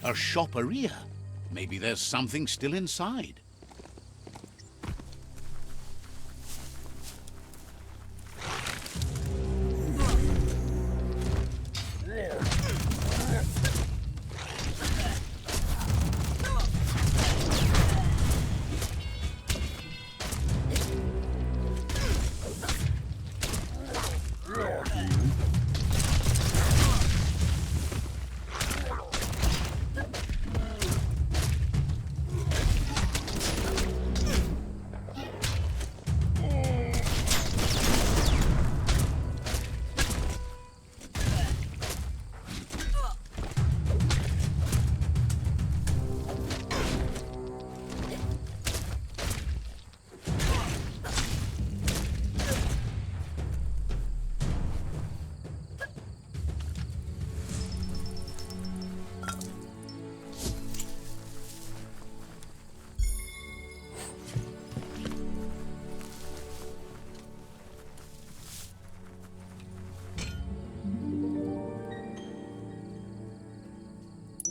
A shopperia. Maybe there's something still inside.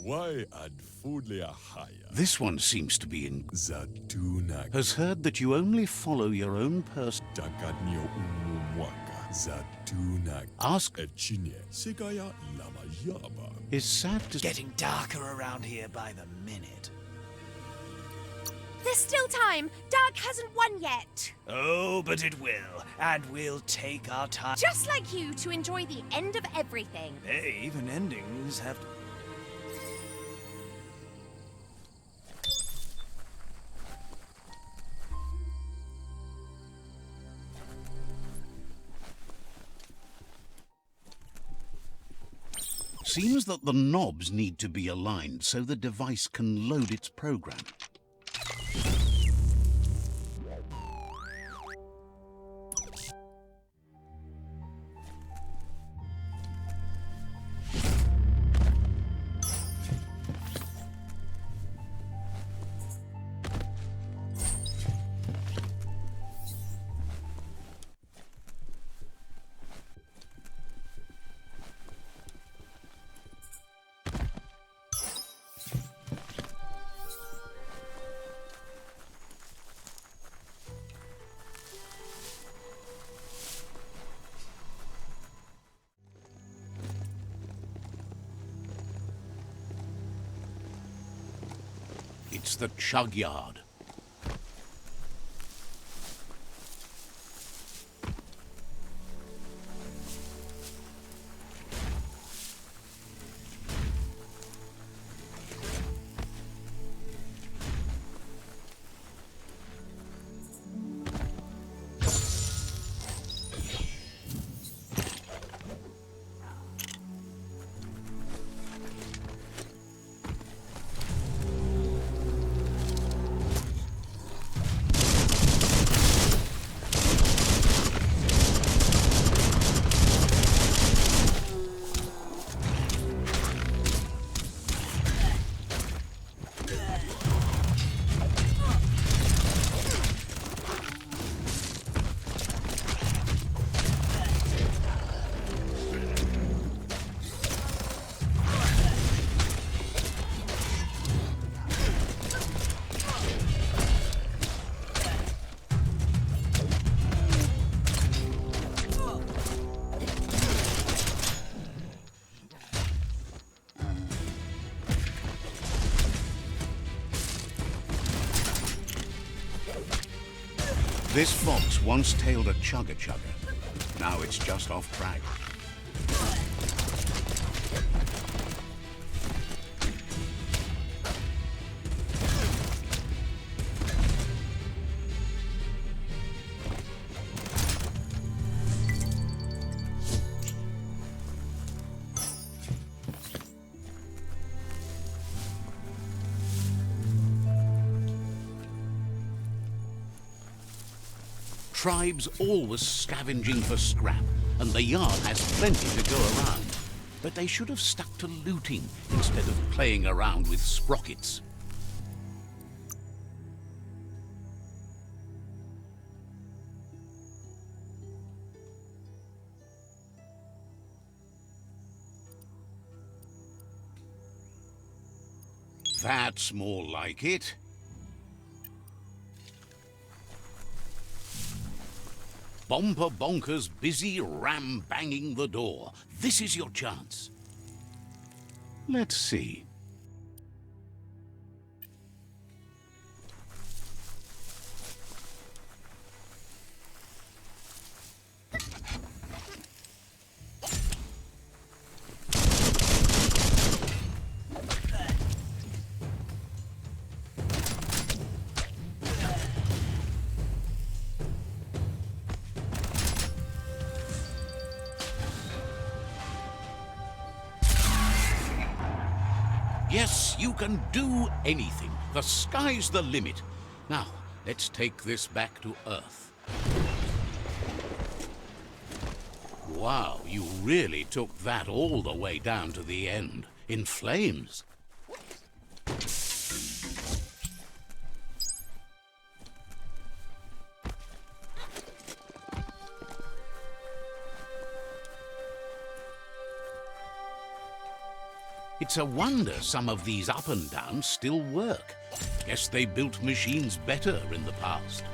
Why add Foodlia higher? This one seems to be in... Zatuna Has heard that you only follow your own person. Takanio Umumwaka. Zatuna Ask Echine Sigaya Lama Yaba. is sad to... Getting darker around here by the minute. There's still time. Dark hasn't won yet. Oh, but it will. And we'll take our time. Just like you to enjoy the end of everything. Hey, even endings have to... Seems that the knobs need to be aligned so the device can load its program. It's the chug yard. This fox once tailed a chugga. Now it's just off track. Tribes always scavenging for scrap, and the yard has plenty to go around. But they should have stuck to looting instead of playing around with sprockets. That's more like it. Bomper Bonker's busy ram-banging the door. This is your chance. Let's see. Yes, you can do anything. The sky's the limit. Now, let's take this back to Earth. Wow, you really took that all the way down to the end, in flames. It's a wonder some of these up and downs still work. Guess they built machines better in the past.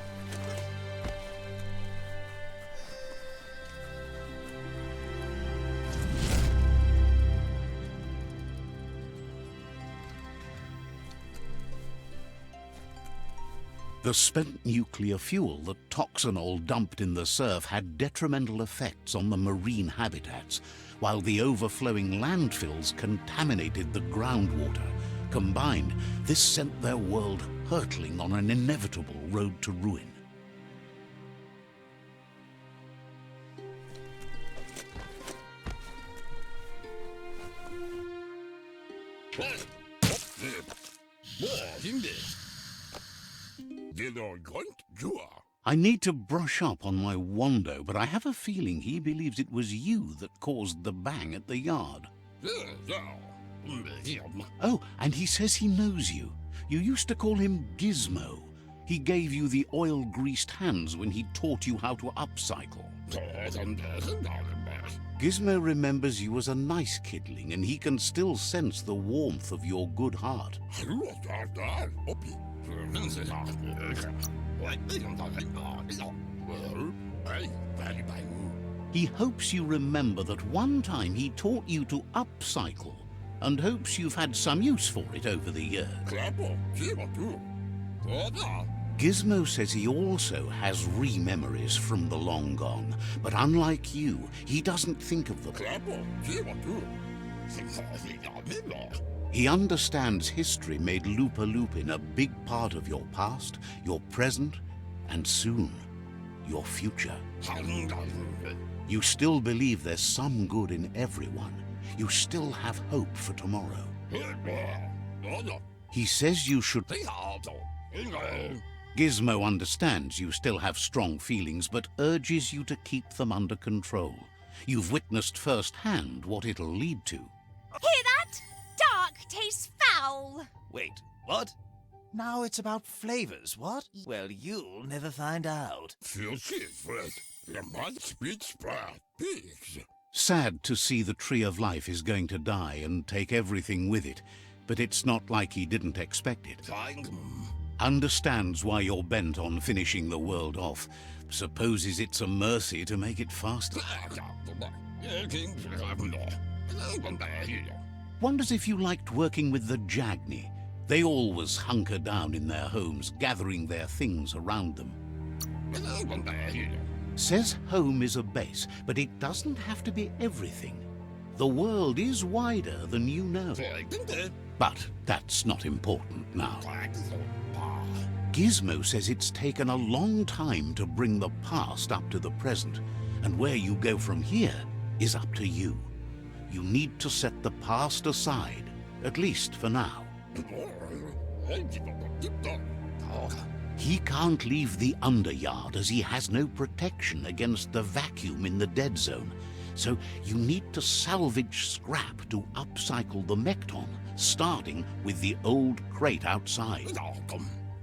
The spent nuclear fuel that Toxanol dumped in the surf had detrimental effects on the marine habitats, while the overflowing landfills contaminated the groundwater. Combined, this sent their world hurtling on an inevitable road to ruin. I need to brush up on my Wando, but I have a feeling he believes it was you that caused the bang at the yard. Oh, and he says he knows you. You used to call him Gizmo. He gave you the oil-greased hands when he taught you how to upcycle. Gizmo remembers you as a nice kidling, and he can still sense the warmth of your good heart. He hopes you remember that one time he taught you to upcycle, and hopes you've had some use for it over the years. Gizmo says he also has re-memories from the long gone, but unlike you, he doesn't think of them. He understands history made Lupa Lupin a big part of your past, your present, and soon, your future. You still believe there's some good in everyone. You still have hope for tomorrow. He says you should... Gizmo understands you still have strong feelings, but urges you to keep them under control. You've witnessed firsthand what it'll lead to. Hear that? Dark tastes foul. Wait, what? Now it's about flavors, what? Well, you'll never find out. Sad to see the Tree of Life is going to die and take everything with it, but it's not like he didn't expect it. Understands why you're bent on finishing the world off. Supposes it's a mercy to make it faster. Wonders if you liked working with the Jagni. They always hunker down in their homes, gathering their things around them. Says home is a base, but it doesn't have to be everything. The world is wider than you know. But that's not important now. Gizmo says it's taken a long time to bring the past up to the present, and where you go from here is up to you. You need to set the past aside, at least for now. He can't leave the Underyard as he has no protection against the vacuum in the dead zone, so you need to salvage scrap to upcycle the Mekton, starting with the old crate outside.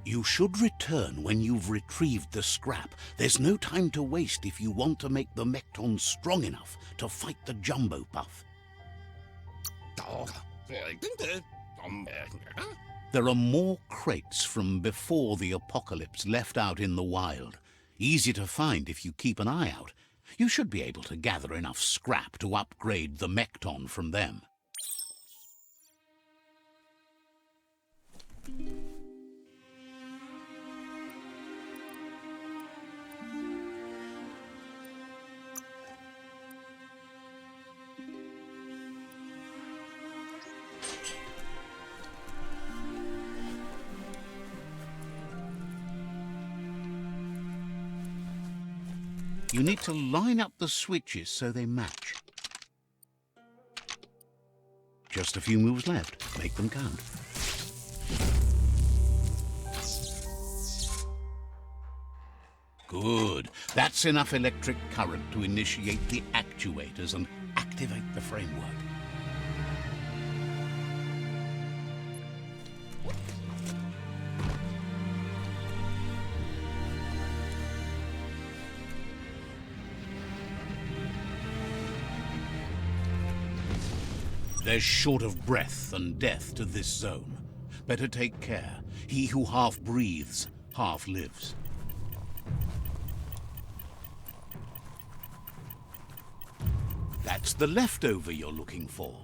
You should return when you've retrieved the scrap. There's no time to waste if you want to make the Mekton strong enough to fight the Jumbo Puff. There are more crates from before the apocalypse left out in the wild. Easy to find if you keep an eye out. You should be able to gather enough scrap to upgrade the Mekton from them. You need to line up the switches so they match. Just a few moves left. Make them count. Good. That's enough electric current to initiate the actuators and activate the framework. There's short of breath and death to this zone. Better take care. He who half breathes, half lives. That's the leftover you're looking for.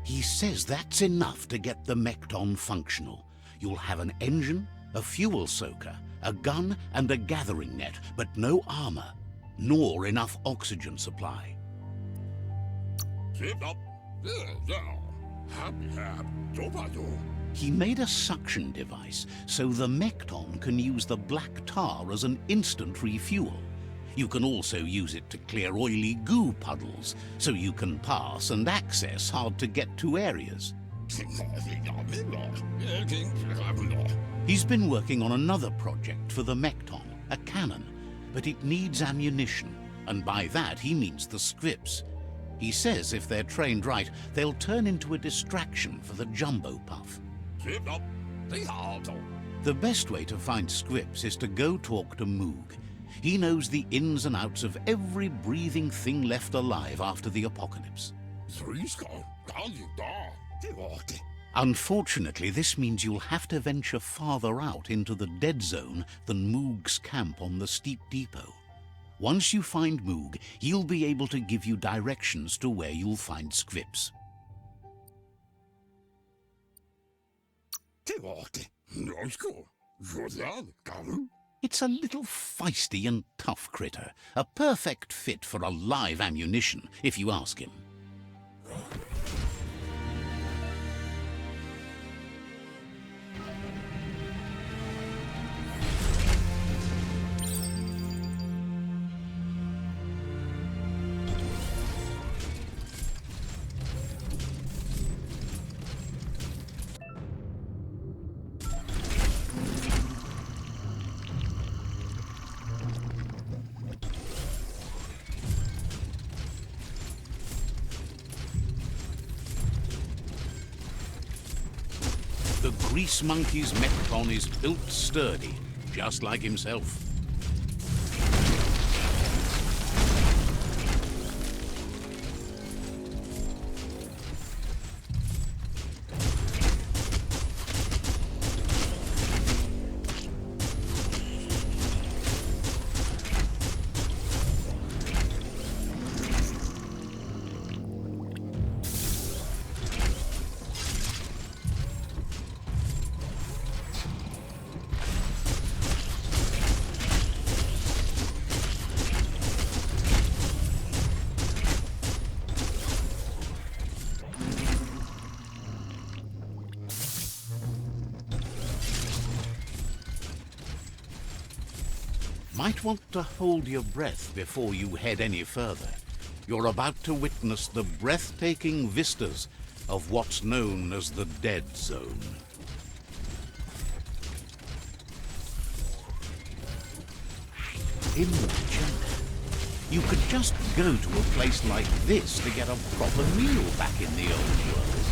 He says that's enough to get the Mekton functional. You'll have an engine, a fuel soaker, a gun and a gathering net, but no armor, nor enough oxygen supply. He made a suction device so the Mekton can use the black tar as an instant refuel. You can also use it to clear oily goo puddles, so you can pass and access hard-to-get-to areas. He's been working on another project for the Mekton, a cannon, but it needs ammunition, and by that he means the scripts. He says if they're trained right, they'll turn into a distraction for the jumbo puff. The best way to find scripts is to go talk to Moog. He knows the ins and outs of every breathing thing left alive after the apocalypse. Unfortunately, this means you'll have to venture farther out into the dead zone than Moog's camp on the steep depot. Once you find Moog, he'll be able to give you directions to where you'll find scripts. It's a little feisty and tough critter, a perfect fit for a live ammunition, if you ask him. Grease Monkey's Metron is built sturdy, just like himself. Might want to hold your breath before you head any further. You're about to witness the breathtaking vistas of what's known as the Dead Zone. Imagine you could just go to a place like this to get a proper meal back in the old world.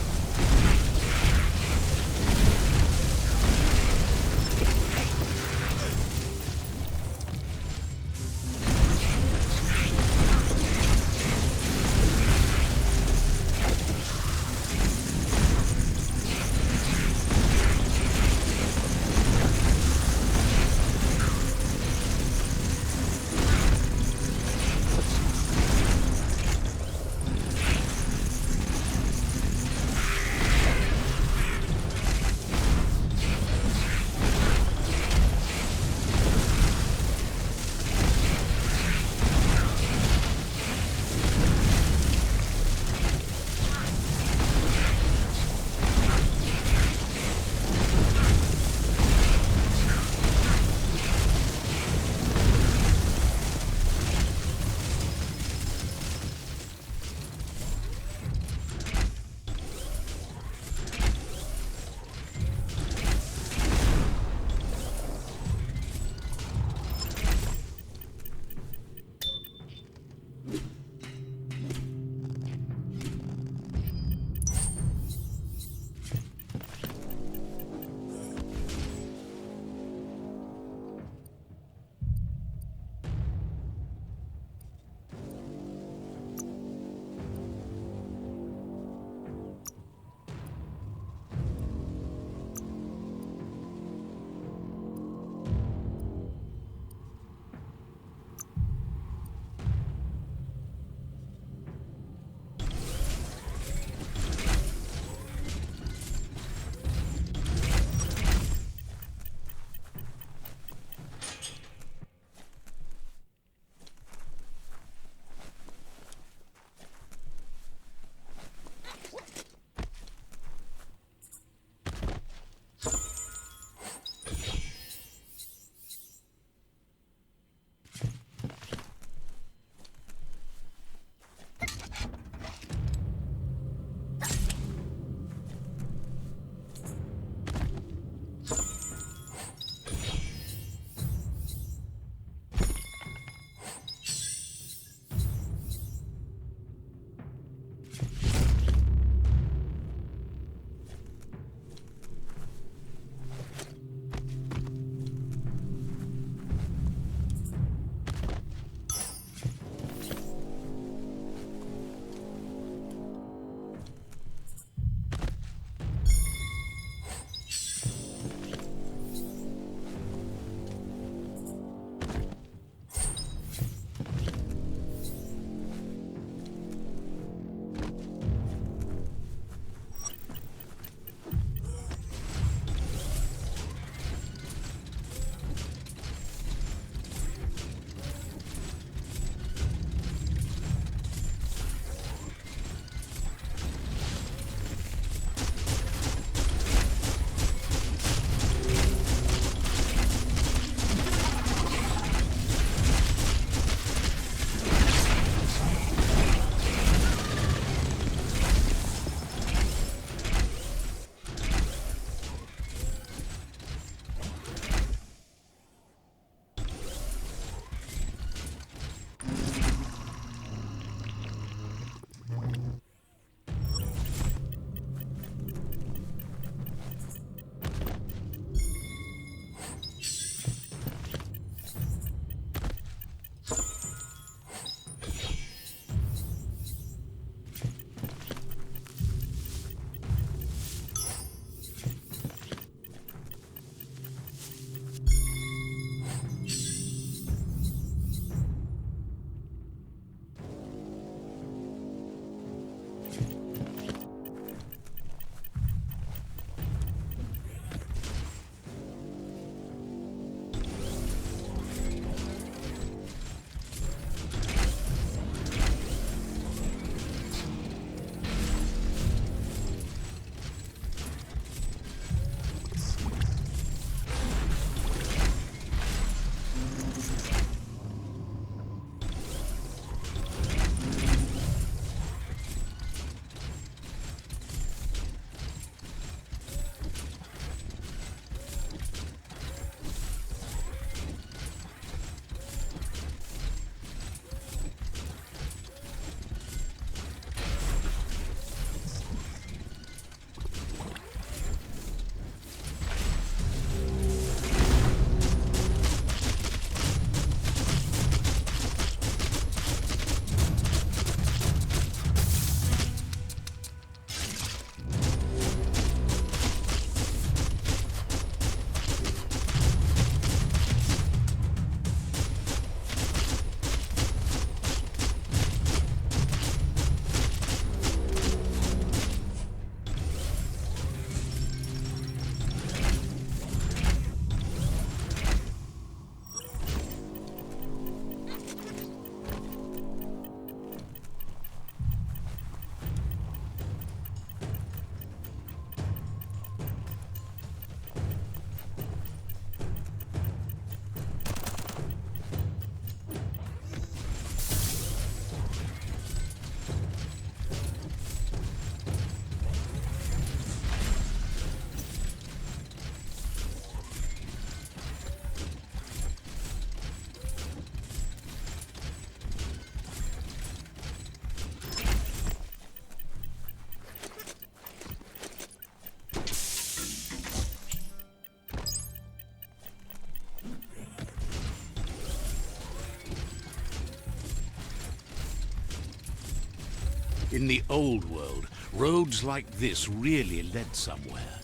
In the old world, roads like this really led somewhere.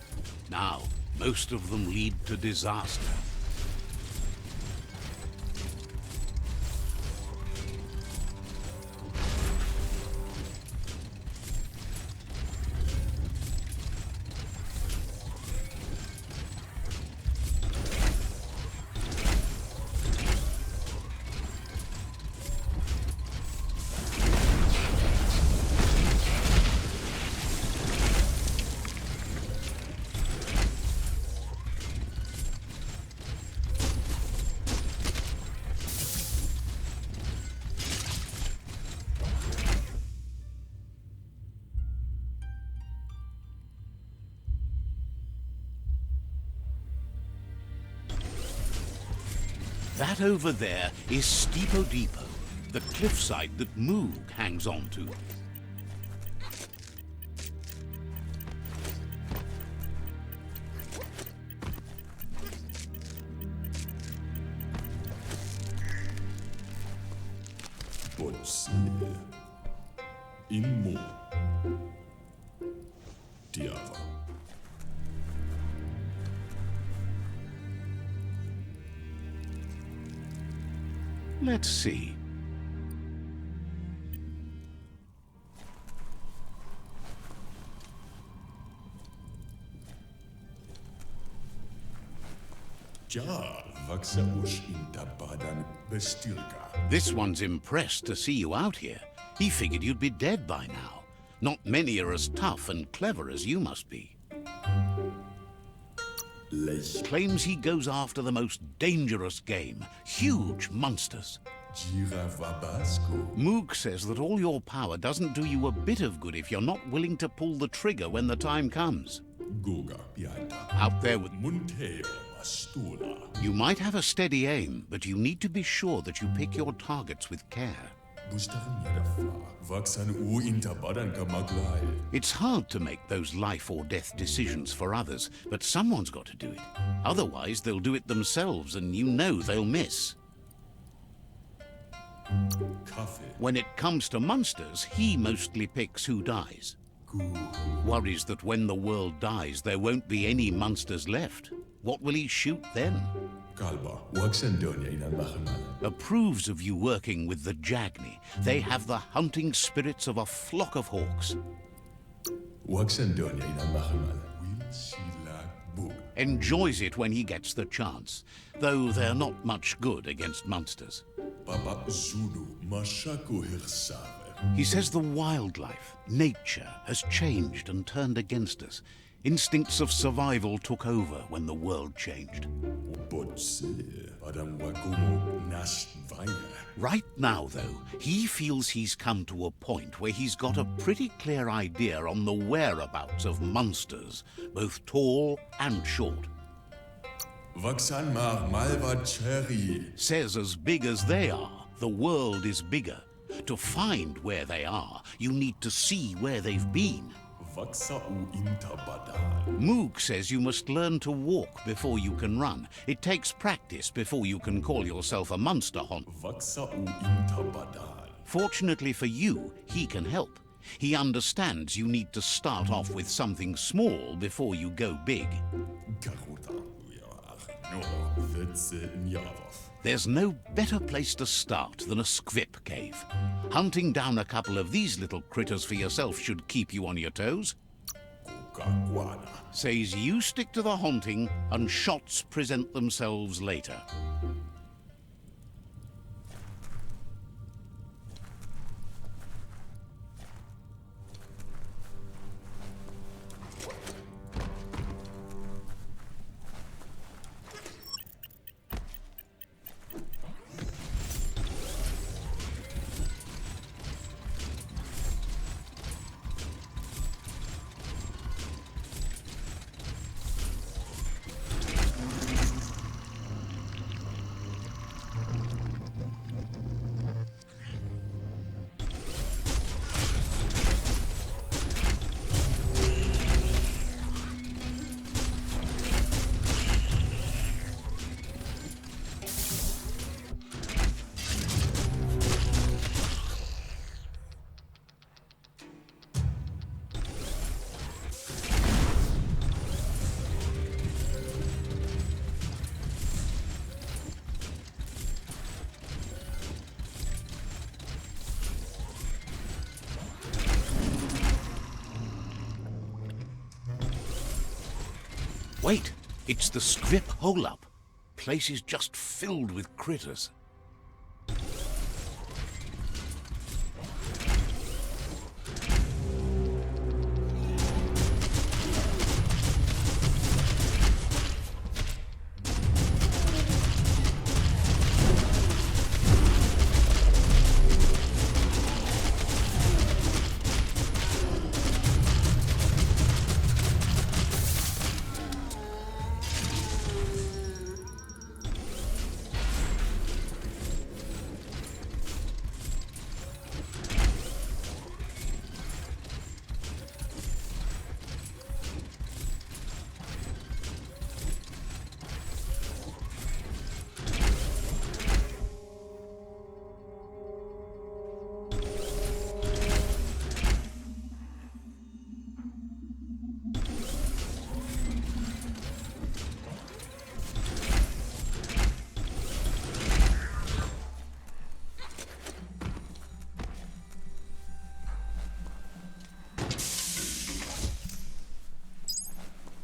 Now, most of them lead to disaster. That over there is Steepo Depot, the cliffside that Moog hangs on to. Butze. Inmo. Diava. Let's see. Ja, vaksa ush intabadan bestilka. This one's impressed to see you out here. He figured you'd be dead by now. Not many are as tough and clever as you must be. Lech. Claims he goes after the most dangerous game, huge monsters. Jira vabasco. Moog says that all your power doesn't do you a bit of good if you're not willing to pull the trigger when the time comes. Goga piata. Out there with... Munteo mastula. You might have a steady aim, but you need to be sure that you pick your targets with care. Bustaran yadafa. Vaksan u intabadan kamaglai. It's hard to make those life or death decisions for others, but someone's got to do it. Otherwise, they'll do it themselves, and you know they'll miss. Kaffee. When it comes to monsters, he mostly picks who dies. Worries that when the world dies, there won't be any monsters left. What will he shoot then? Kalba. Waksan donya inan mahanal. Approves of you working with the Jagni. They have the hunting spirits of a flock of hawks. Waksan donya inan mahanal. Will sila bug. Enjoys it when he gets the chance, though they're not much good against monsters. Papa Zulu Mashako Hirsave. He says the wildlife, nature, has changed and turned against us. Instincts of survival took over when the world changed. Butze. Padam wakumo nash vaya. Right now, though, he feels he's come to a point where he's got a pretty clear idea on the whereabouts of monsters, both tall and short. Vaksan mar malva cherry. Says as big as they are, the world is bigger. To find where they are, you need to see where they've been. Vaksa u intabadan. Moog says you must learn to walk before you can run. It takes practice before you can call yourself a monster hunt. Vaksa u intabadan. Fortunately for you, he can help. He understands you need to start off with something small before you go big. Karuta. No, that's Nyavov. There's no better place to start than a squip cave. Hunting down a couple of these little critters for yourself should keep you on your toes. Kukaguana. Says you stick to the haunting and shots present themselves later. Wait, it's the strip hole-up. Place is just filled with critters.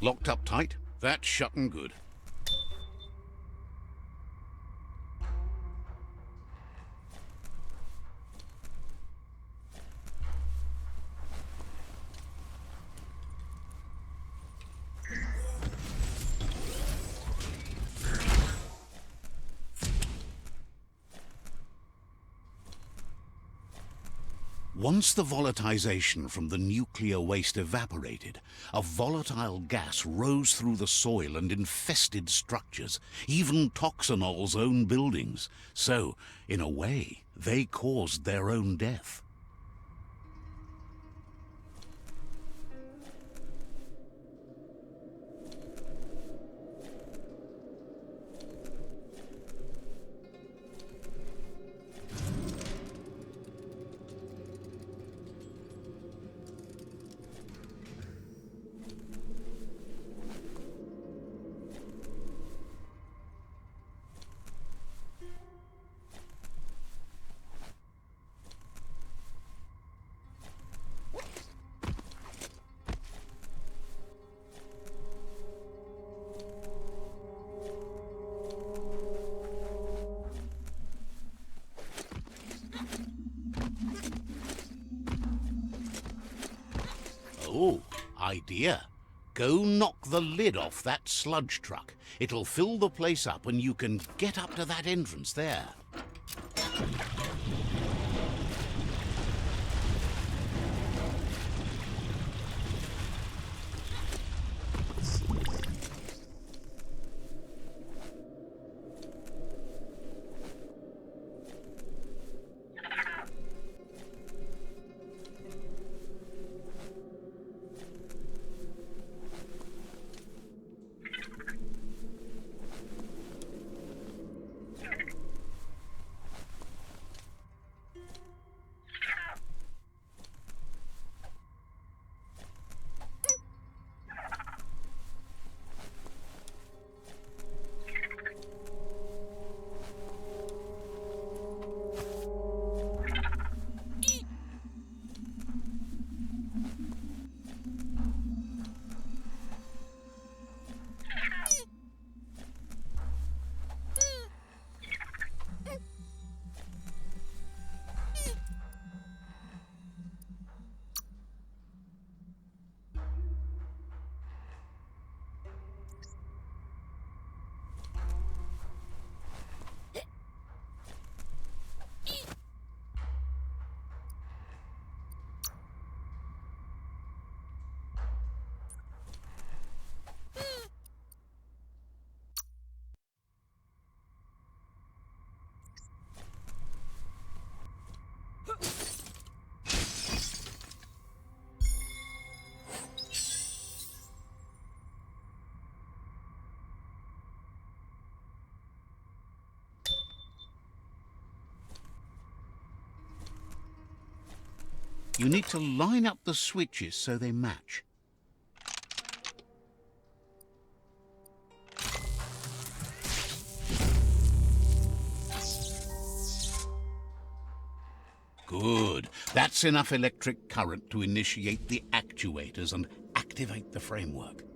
Locked up tight? That's shut and good. Once the volatilization from the nuclear waste evaporated, a volatile gas rose through the soil and infested structures, even Toxanol's own buildings. So, in a way, they caused their own death. Oh, idea. Go knock the lid off that sludge truck. It'll fill the place up and you can get up to that entrance there. You need to line up the switches so they match. Good. That's enough electric current to initiate the actuators and activate the framework.